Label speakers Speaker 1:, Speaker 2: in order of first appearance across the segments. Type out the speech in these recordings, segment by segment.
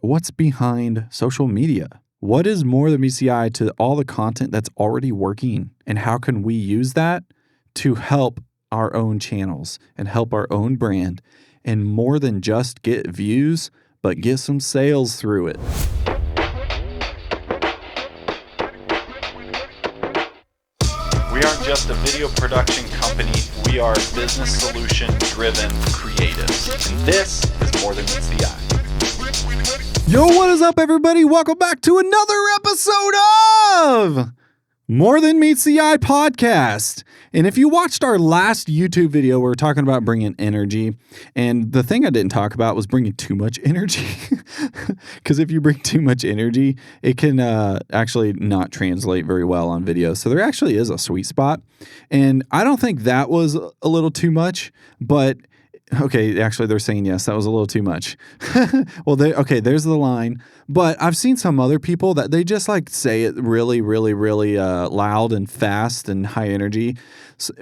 Speaker 1: what's behind social media. What is more than meets the eye to all the content that's already working, and how can we use that to help our own channels and help our own brand, and more than just get views, but get some sales through it.
Speaker 2: We aren't just a video production company, we are business solution driven creatives. And this is more than meets the eye.
Speaker 1: Yo, what is up, everybody? Welcome back to another episode of More Than Meets the Eye podcast. And if you watched our last YouTube video, we were talking about bringing energy. And the thing I didn't talk about was bringing too much energy. Because if you bring too much energy, it can actually not translate very well on video. So there actually is a sweet spot. And I don't think that was a little too much, but okay, actually, they're saying yes, that was a little too much. Well, there's the line. But I've seen some other people that they just like say it really loud and fast and high energy,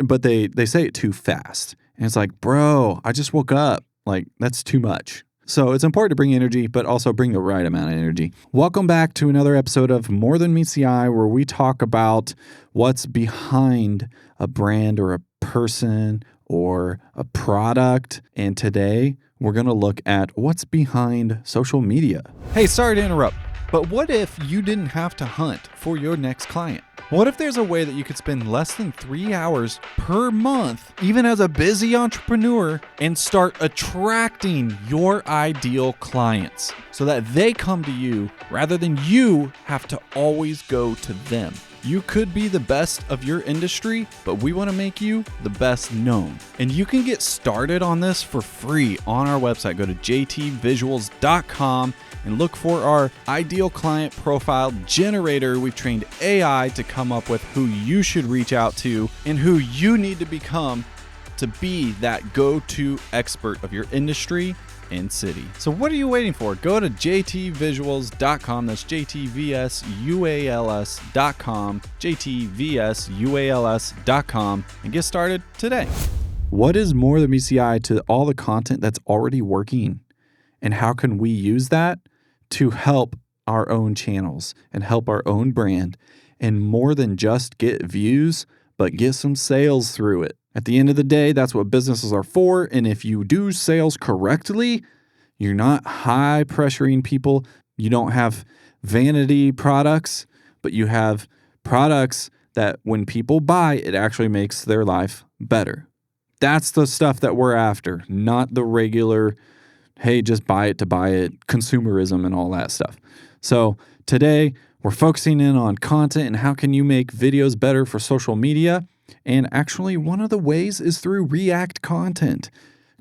Speaker 1: but they say it too fast. And it's like, bro, I just woke up. Like, that's too much. So it's important to bring energy, but also bring the right amount of energy. Welcome back to another episode of More Than Meets the Eye, where we talk about what's behind a brand or a person or a product. And today we're going to look at what's behind social media. Hey, sorry to interrupt, but what if you didn't have to hunt for your next client? What if there's a way that you could spend less than 3 hours per month, even as a busy entrepreneur, and start attracting your ideal clients so that they come to you rather than you have to always go to them? You could be the best of your industry, but we want to make you the best known. And you can get started on this for free on our website. Go to jtvisuals.com and look for our ideal client profile generator. We've trained AI to come up with who you should reach out to and who you need to become to be that go-to expert of your industry and city. So what are you waiting for? Go to jtvisuals.com. That's jtvsuals.com, jtvsuals.com, and get started today. What is more than meets the eye to all the content that's already working, and how can we use that to help our own channels and help our own brand, and more than just get views, but get some sales through it? At the end of the day, that's what businesses are for. And if you do sales correctly, you're not high pressuring people. You don't have vanity products, but you have products that when people buy, it actually makes their life better. That's the stuff that we're after, not the regular, hey, just buy it to buy it, consumerism and all that stuff. So today we're focusing in on content and how can you make videos better for social media. And actually, one of the ways is through React content.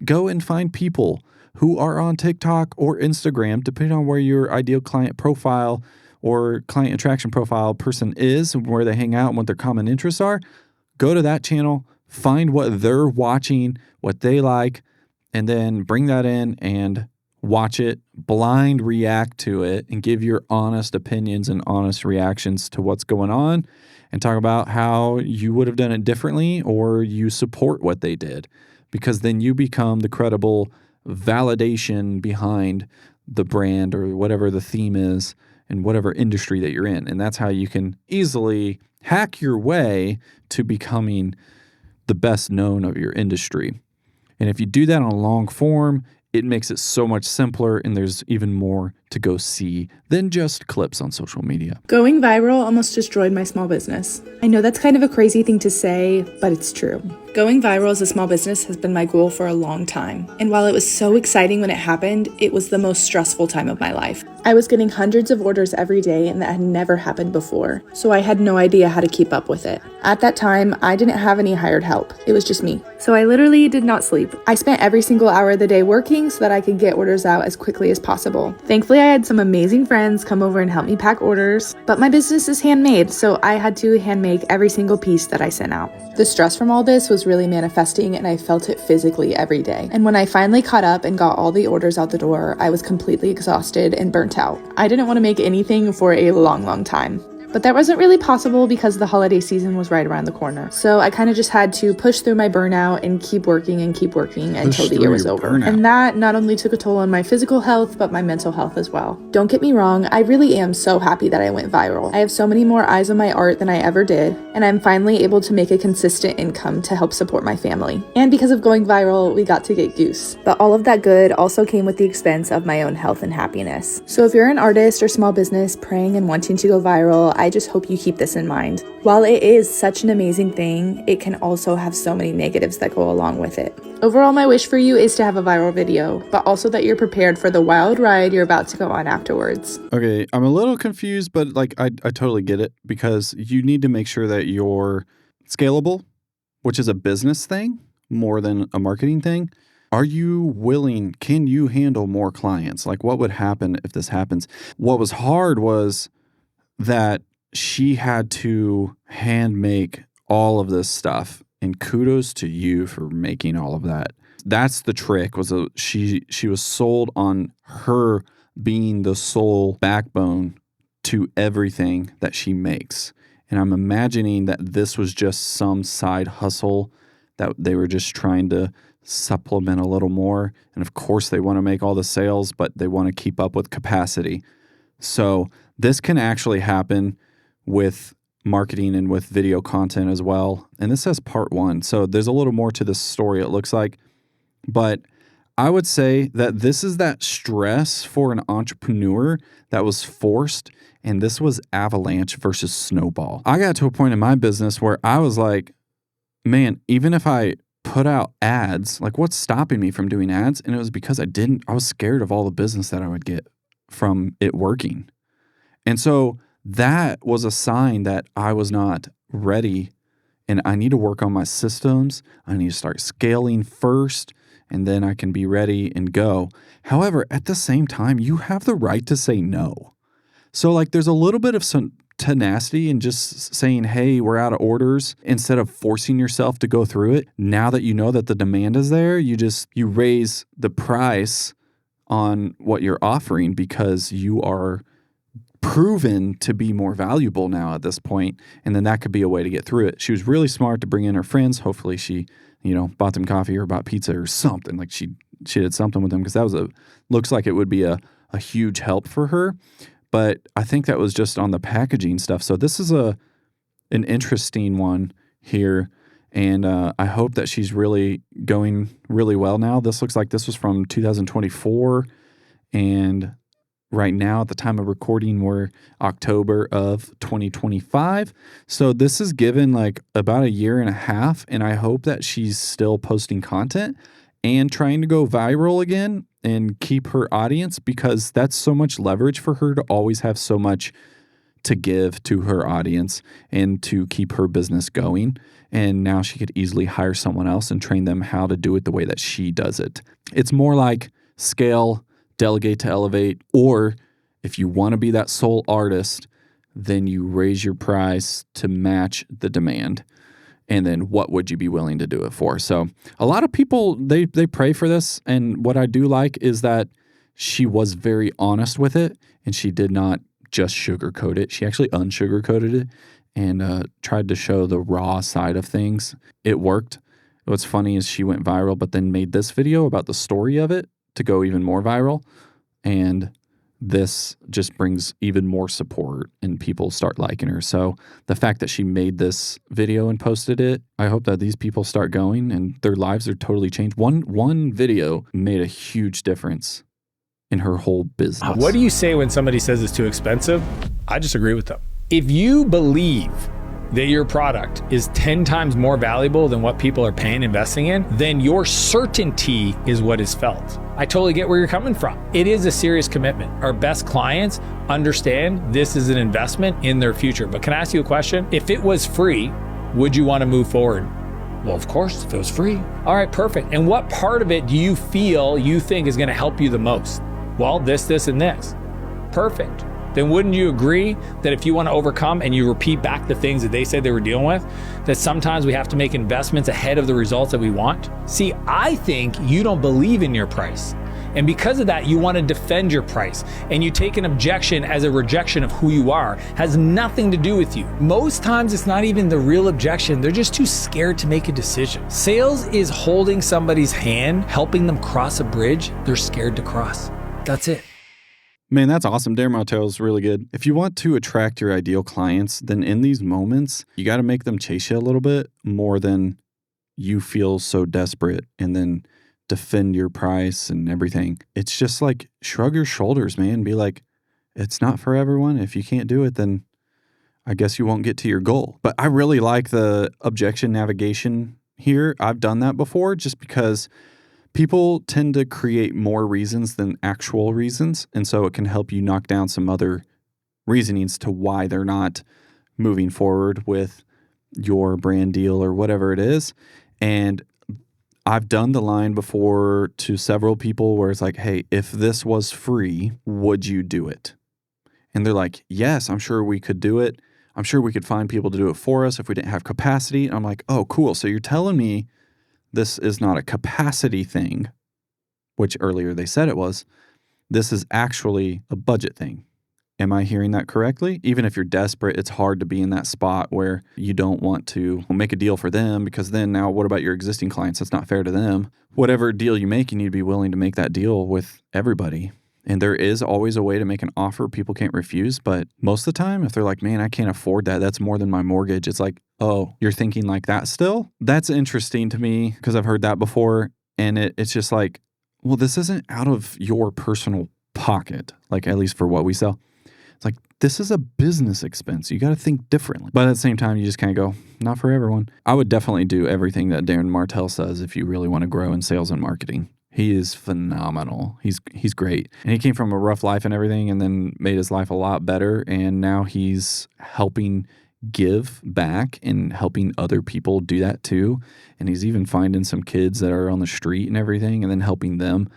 Speaker 1: Go and find people who are on TikTok or Instagram, depending on where your ideal client profile or client attraction profile person is, where they hang out and what their common interests are. Go to that channel, find what they're watching, what they like, and then bring that in and watch it, blind react to it, and give your honest opinions and honest reactions to what's going on, and talk about how you would have done it differently or you support what they did, because then you become the credible validation behind the brand or whatever the theme is in whatever industry that you're in. And that's how you can easily hack your way to becoming the best known of your industry. And if you do that on long form, it makes it so much simpler, and there's even more to go see than just clips on social media.
Speaker 3: Going viral almost destroyed my small business. I know that's kind of a crazy thing to say, but it's true. Going viral as a small business has been my goal for a long time. And while it was so exciting when it happened, it was the most stressful time of my life. I was getting hundreds of orders every day, and that had never happened before. So I had no idea how to keep up with it. At that time, I didn't have any hired help. It was just me. So I literally did not sleep. I spent every single hour of the day working so that I could get orders out as quickly as possible. Thankfully, I had some amazing friends come over and help me pack orders, but my business is handmade, so I had to hand make every single piece that I sent out. The stress from all this was really manifesting, and I felt it physically every day. And when I finally caught up and got all the orders out the door, I was completely exhausted and burnt out. I didn't want to make anything for a long time. But that wasn't really possible because the holiday season was right around the corner. So I kind of just had to push through my burnout and keep working until the year was over.
Speaker 1: Burnout.
Speaker 3: And that not only took a toll on my physical health, but my mental health as well. Don't get me wrong, I really am so happy that I went viral. I have so many more eyes on my art than I ever did, and I'm finally able to make a consistent income to help support my family. And because of going viral, we got to get Goose. But all of that good also came with the expense of my own health and happiness. So if you're an artist or small business praying and wanting to go viral, I just hope you keep this in mind. While it is such an amazing thing, it can also have so many negatives that go along with it. Overall, my wish for you is to have a viral video, but also that you're prepared for the wild ride you're about to go on afterwards.
Speaker 1: Okay, I'm a little confused, but like I totally get it, because you need to make sure that you're scalable, which is a business thing more than a marketing thing. Are you willing? Can you handle more clients? Like, what would happen if this happens? What was hard was that she had to hand make all of this stuff, and kudos to you for making all of that. That's the trick. She was sold on her being the sole backbone to everything that she makes. And I'm imagining that this was just some side hustle that they were just trying to supplement a little more. And of course they want to make all the sales, but they want to keep up with capacity. So this can actually happen with marketing and with video content as well. And this says part 1. So there's a little more to this story, it looks like. But I would say that this is that stress for an entrepreneur that was forced. And this was avalanche versus snowball. I got to a point in my business where I was like, man, even if I put out ads, like what's stopping me from doing ads? And it was because I was scared of all the business that I would get from it working. And so that was a sign that I was not ready, and I need to work on my systems. I need to start scaling first, and then I can be ready and go. However, at the same time, you have the right to say no. So like there's a little bit of some tenacity in just saying, hey, we're out of orders, instead of forcing yourself to go through it. Now that you know that the demand is there, you raise the price on what you're offering because you are proven to be more valuable now at this point, and then that could be a way to get through it. She was really smart to bring in her friends. Hopefully she, bought them coffee or bought pizza or something. Like she did something with them, because that looks like it would be a huge help for her. But I think that was just on the packaging stuff. So this is an interesting one here, and I hope that she's really going really well now. This looks like this was from 2024, and right now, at the time of recording, we're October of 2025. So this is given like about a year and a half, and I hope that she's still posting content and trying to go viral again and keep her audience, because that's so much leverage for her to always have so much to give to her audience and to keep her business going. And now she could easily hire someone else and train them how to do it the way that she does it. It's more like scale, delegate to elevate, or if you want to be that sole artist, then you raise your price to match the demand. And then what would you be willing to do it for? So a lot of people, they pray for this. And what I do like is that she was very honest with it, and she did not just sugarcoat it. She actually unsugarcoated it and tried to show the raw side of things. It worked. What's funny is she went viral, but then made this video about the story of it to go even more viral. And this just brings even more support and people start liking her. So the fact that she made this video and posted it, I hope that these people start going and their lives are totally changed. One video made a huge difference in her whole business.
Speaker 4: What do you say when somebody says it's too expensive? I just agree with them. If you believe that your product is 10 times more valuable than what people are paying investing in, then your certainty is what is felt. I totally get where you're coming from. It is a serious commitment. Our best clients understand this is an investment in their future. But can I ask you a question? If it was free, would you want to move forward? Well, of course, if it was free. All right, perfect. And what part of it do you think is going to help you the most? Well, this, and this. Perfect. Then wouldn't you agree that if you want to overcome and you repeat back the things that they said they were dealing with, that sometimes we have to make investments ahead of the results that we want? See, I think you don't believe in your price. And because of that, you want to defend your price. And you take an objection as a rejection of who you are. Has nothing to do with you. Most times it's not even the real objection. They're just too scared to make a decision. Sales is holding somebody's hand, helping them cross a bridge they're scared to cross. That's it.
Speaker 1: Man, that's awesome. Darren Martell is really good. If you want to attract your ideal clients, then in these moments, you got to make them chase you a little bit more than you feel so desperate and then defend your price and everything. It's just like shrug your shoulders, man. Be like, it's not for everyone. If you can't do it, then I guess you won't get to your goal. But I really like the objection navigation here. I've done that before just because people tend to create more reasons than actual reasons. And so it can help you knock down some other reasonings to why they're not moving forward with your brand deal or whatever it is. And I've done the line before to several people where it's like, hey, if this was free, would you do it? And they're like, yes, I'm sure we could do it. I'm sure we could find people to do it for us if we didn't have capacity. And I'm like, oh, cool. So you're telling me this is not a capacity thing, which earlier they said it was. This is actually a budget thing. Am I hearing that correctly? Even if you're desperate, it's hard to be in that spot where you don't want to make a deal for them because then now what about your existing clients? That's not fair to them. Whatever deal you make, you need to be willing to make that deal with everybody. And there is always a way to make an offer people can't refuse. But most of the time, if they're like, man, I can't afford that. That's more than my mortgage. It's like, oh, you're thinking like that still? That's interesting to me because I've heard that before. And it's just like, well, this isn't out of your personal pocket, like at least for what we sell. It's like, this is a business expense. You got to think differently. But at the same time, you just kind of go, not for everyone. I would definitely do everything that Darren Martell says if you really want to grow in sales and marketing. He is phenomenal. He's great. And he came from a rough life and everything and then made his life a lot better. And now he's helping give back and helping other people do that too. And he's even finding some kids that are on the street and everything and then helping them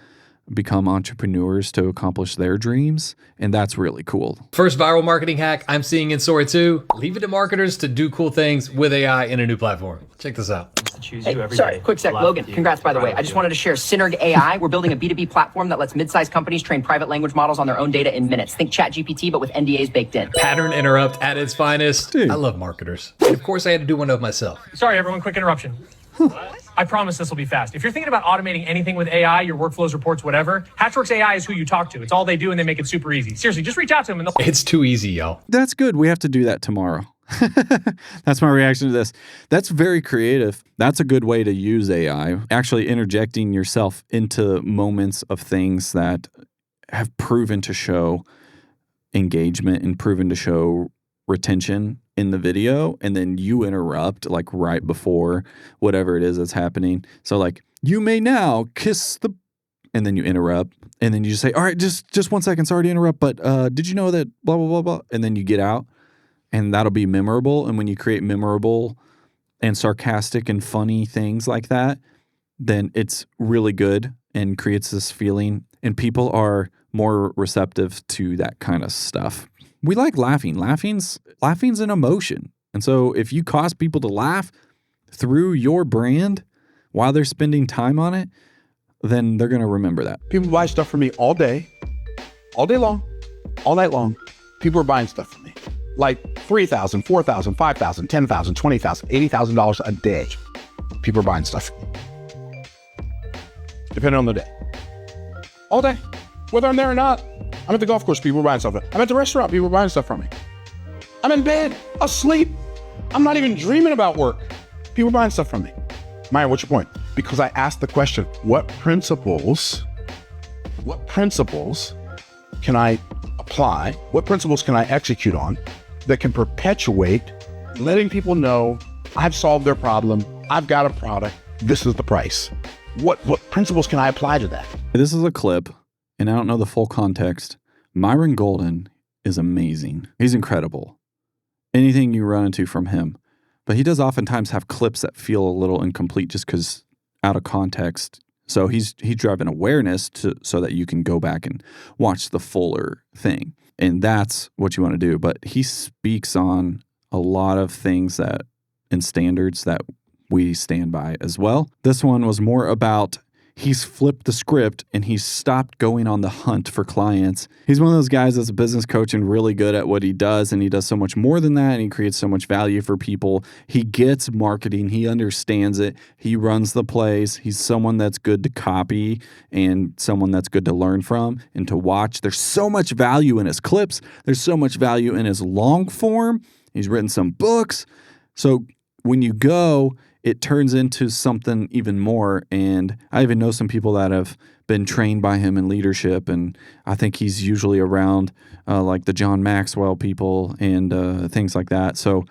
Speaker 1: become entrepreneurs to accomplish their dreams. And that's really cool.
Speaker 5: First viral marketing hack I'm seeing in Story 2. Leave it to marketers to do cool things with AI in a new platform. Check this out.
Speaker 6: Sorry, quick sec. Logan, congrats, by the way. I just wanted to share Synerg AI. We're building a B2B platform that lets mid-sized companies train private language models on their own data in minutes. Think ChatGPT, but with NDAs baked in.
Speaker 5: Pattern interrupt at its finest.
Speaker 1: Dude.
Speaker 5: I love marketers. And of course, I had to do one of myself.
Speaker 7: Sorry, everyone, quick interruption. I promise this will be fast. If you're thinking about automating anything with AI, your workflows, reports, whatever, Hatchworks AI is who you talk to. It's all they do, and they make it super easy. Seriously, just reach out to them and they'll...
Speaker 5: It's too easy, y'all.
Speaker 1: That's good. We have to do that tomorrow. That's my reaction to this. That's very creative. That's a good way to use AI. Actually interjecting yourself into moments of things that have proven to show engagement and proven to show retention in the video, and then you interrupt like right before whatever it is that's happening. So like, you may now kiss the, and then you interrupt, and then you just say, all right, just 1 second, sorry to interrupt, but did you know that blah, blah, blah, blah, and then you get out, and that'll be memorable. And when you create memorable and sarcastic and funny things like that, then it's really good and creates this feeling, and people are more receptive to that kind of stuff. We like laughing. Laughing's an emotion. And so if you cause people to laugh through your brand while they're spending time on it, then they're going to remember that.
Speaker 8: People buy stuff from me all day long, all night long. People are buying stuff from me. Like $3,000, $4,000, $5,000, $10,000, $20,000, $80,000 a day. People are buying stuff from me. Depending on the day. All day. Whether I'm there or not. I'm at the golf course, people are buying stuff from me. I'm at the restaurant, people are buying stuff from me. I'm in bed, asleep. I'm not even dreaming about work. People are buying stuff from me. Maya, what's your point? Because I asked the question, what principles can I apply? What principles can I execute on that can perpetuate letting people know I've solved their problem, I've got a product, this is the price. What principles can I apply to that?
Speaker 1: This is a clip, and I don't know the full context. Myron Golden is amazing. He's incredible. Anything you run into from him. But he does oftentimes have clips that feel a little incomplete just because out of context. So he's driving awareness so that you can go back and watch the fuller thing. And that's what you want to do. But he speaks on a lot of things and standards that we stand by as well. This one was more about he's flipped the script and he's stopped going on the hunt for clients. He's one of those guys that's a business coach and really good at what he does, and he does so much more than that, and he creates so much value for people. He gets marketing. He understands it. He runs the plays. He's someone that's good to copy and someone that's good to learn from and to watch. There's so much value in his clips. There's so much value in his long form. He's written some books. So when you go, it turns into something even more. And I even know some people that have been trained by him in leadership. And I think he's usually around like the John Maxwell people and things like that. So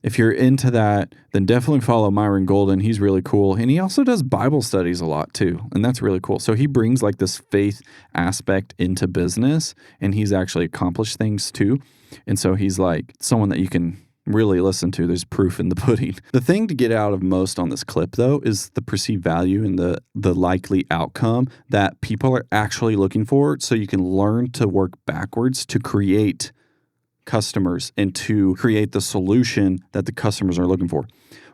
Speaker 1: if you're into that, then definitely follow Myron Golden. He's really cool. And he also does Bible studies a lot too. And that's really cool. So he brings like this faith aspect into business, and he's actually accomplished things too. And so he's like someone that you can really listen to. There's proof in the pudding. The thing to get out of most on this clip, though, is the perceived value and the likely outcome that people are actually looking for, so you can learn to work backwards to create customers and to create the solution that the customers are looking for.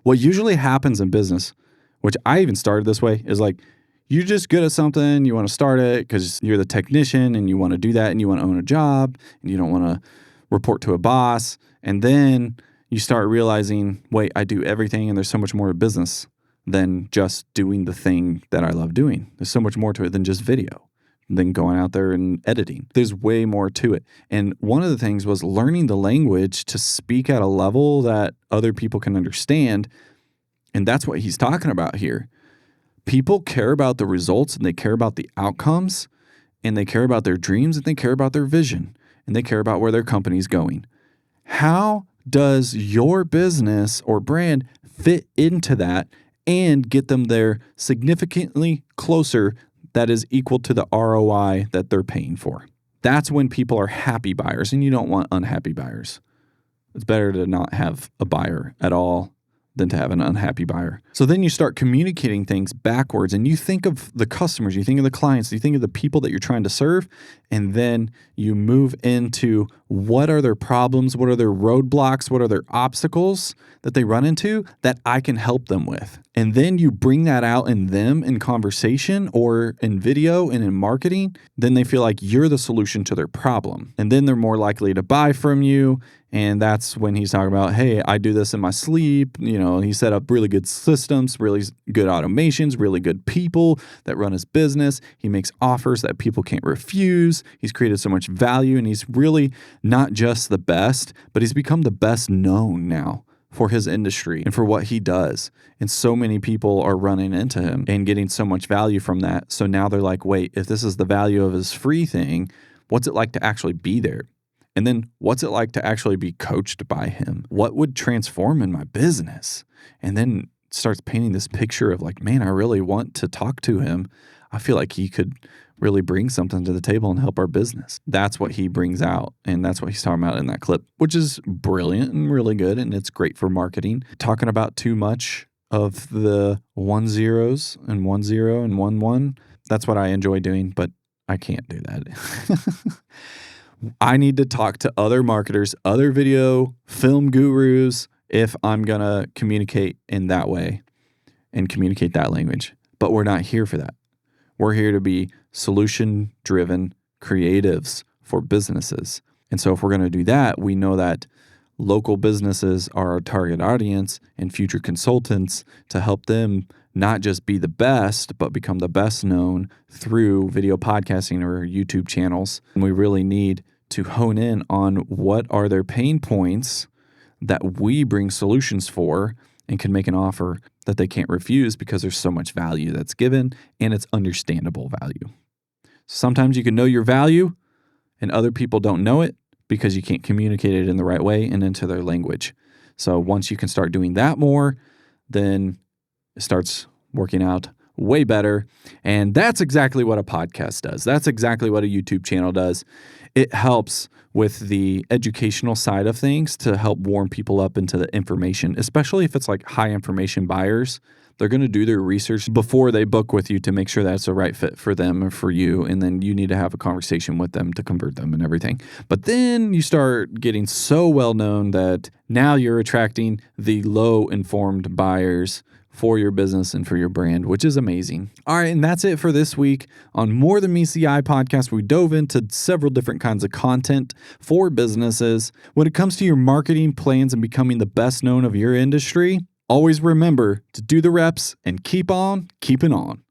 Speaker 1: What usually happens in business, which I even started this way, is like you're just good at something, you want to start it because you're the technician and you want to do that and you want to own a job and you don't want to report to a boss. And then you start realizing, wait, I do everything and there's so much more to business than just doing the thing that I love doing. There's so much more to it than just video, than going out there and editing. There's way more to it. And one of the things was learning the language to speak at a level that other people can understand. And that's what he's talking about here. People care about the results and they care about the outcomes and they care about their dreams and they care about their vision and they care about where their company's going. How does your business or brand fit into that and get them there significantly closer that is equal to the ROI that they're paying for? That's when people are happy buyers, and you don't want unhappy buyers. It's better to not have a buyer at all than to have an unhappy buyer. So then you start communicating things backwards, and you think of the customers, you think of the clients, you think of the people that you're trying to serve, and then you move into what are their problems, what are their roadblocks, what are their obstacles that they run into that I can help them with. And then you bring that out in them in conversation or in video and in marketing, then they feel like you're the solution to their problem. And then they're more likely to buy from you. And that's when he's talking about, hey, I do this in my sleep. You know, he set up really good systems, really good automations, really good people that run his business. He makes offers that people can't refuse. He's created so much value, and he's really not just the best, but he's become the best known now for his industry and for what he does. And so many people are running into him and getting so much value from that. So now they're like, wait, if this is the value of his free thing, what's it like to actually be there? And then what's it like to actually be coached by him? What would transform in my business? And then starts painting this picture of like, man, I really want to talk to him. I feel like he could really bring something to the table and help our business. That's what he brings out. And that's what he's talking about in that clip, which is brilliant and really good. And it's great for marketing. Talking about too much of the 1 zeros and 1 0 and 1 1. That's what I enjoy doing, but I can't do that. I need to talk to other marketers, other video, film gurus, if I'm going to communicate in that way and communicate that language. But we're not here for that. We're here to be solution-driven creatives for businesses. And so if we're going to do that, we know that local businesses are our target audience and future consultants to help them not just be the best, but become the best known through video podcasting or YouTube channels. And we really need to hone in on what are their pain points that we bring solutions for and can make an offer that they can't refuse because there's so much value that's given and it's understandable value. Sometimes you can know your value and other people don't know it because you can't communicate it in the right way and into their language. So once you can start doing that more, then it starts working out way better. And that's exactly what a podcast does. That's exactly what a YouTube channel does. It helps with the educational side of things to help warm people up into the information, especially if it's like high information buyers. They're going to do their research before they book with you to make sure that's the right fit for them or for you. And then you need to have a conversation with them to convert them and everything. But then you start getting so well known that now you're attracting the low informed buyers for your business and for your brand, which is amazing. All right, and that's it for this week on More Than Meets the Eye podcast. We dove into several different kinds of content for businesses. When it comes to your marketing plans and becoming the best known of your industry, always remember to do the reps and keep on keeping on.